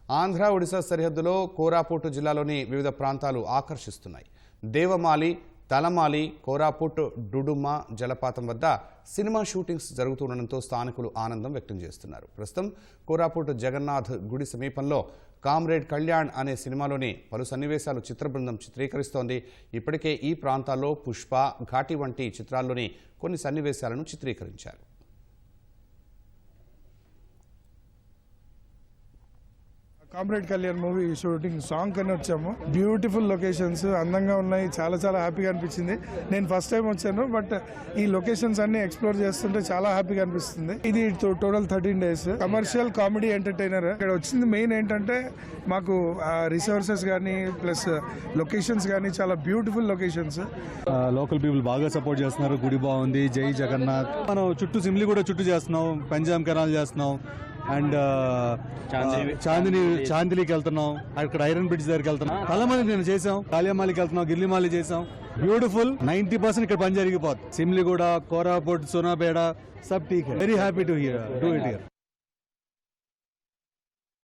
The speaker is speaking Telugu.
ఆంధ్ర ఒడిశా సరిహద్దులో కోరాపుట్ జిల్లాలోని వివిధ ప్రాంతాలు ఆకర్షిస్తున్నాయి. దేవమాలి, తలమాలి, కోరాపుట్, డుడుమ జలపాతం వద్ద సినిమా షూటింగ్స్ జరుగుతుండటంతో స్థానికులు ఆనందం వ్యక్తం చేస్తున్నారు. ప్రస్తుతం కోరాపుట్ జగన్నాథ్ గుడి సమీపంలో కామ్రేడ్ కళ్యాణ్ అనే సినిమాలోని పలు సన్నివేశాలు చిత్ర బృందం చిత్రీకరిస్తోంది. ఇప్పటికే ఈ ప్రాంతాల్లో పుష్ప, ఘాటి వంటి చిత్రాల్లోని కొన్ని సన్నివేశాలను చిత్రీకరించారు. Comrade Kalyan movie shooting song కని వచ్చాము. బ్యూటిఫుల్ లొకేషన్స్, అందంగా ఉన్నాయి. చాలా చాలా హ్యాపీగా అనిపించింది. నేను ఫస్ట్ టైం వచ్చాను, బట్ ఈ లొకేషన్స్ అన్ని ఎక్స్ప్లోర్ చేస్తుంటే చాలా హ్యాపీగా అనిపిస్తుంది. ఇది total 13 days commercial comedy entertainer. ఇక్కడ వచ్చింది మెయిన్ ఏంటంటే మాకు రిసోర్సెస్ కానీ ప్లస్ లొకేషన్స్ కానీ చాలా బ్యూటిఫుల్ లొకేషన్స్. లోకల్ పీపుల్ బాగా సపోర్ట్ చేస్తున్నారు. గుడి బాగుంది. జై జగన్నాథ్. మనం చుట్టూ సిమ్లీ కూడా చుట్టూ చేస్తున్నాం. పంజాబ్ కెనాల్ చేస్తున్నాం అండ్ చాందిలీకి వెళ్తున్నాం. అక్కడ ఐరన్ బ్రిడ్జ్ దగ్గరికి వెళ్తున్నాం. తలమని నేను చేసాం. కాళియామాలికి వెళ్తున్నాం. గిల్లిమాలి చేసాం. బ్యూటిఫుల్. 90% ఇక్కడ పని జరిగిపోతుంది. సిమ్లీ కూడా, కోరాపుట్, సోనాపేట సబ్ ఠీక్. Very happy to do it here.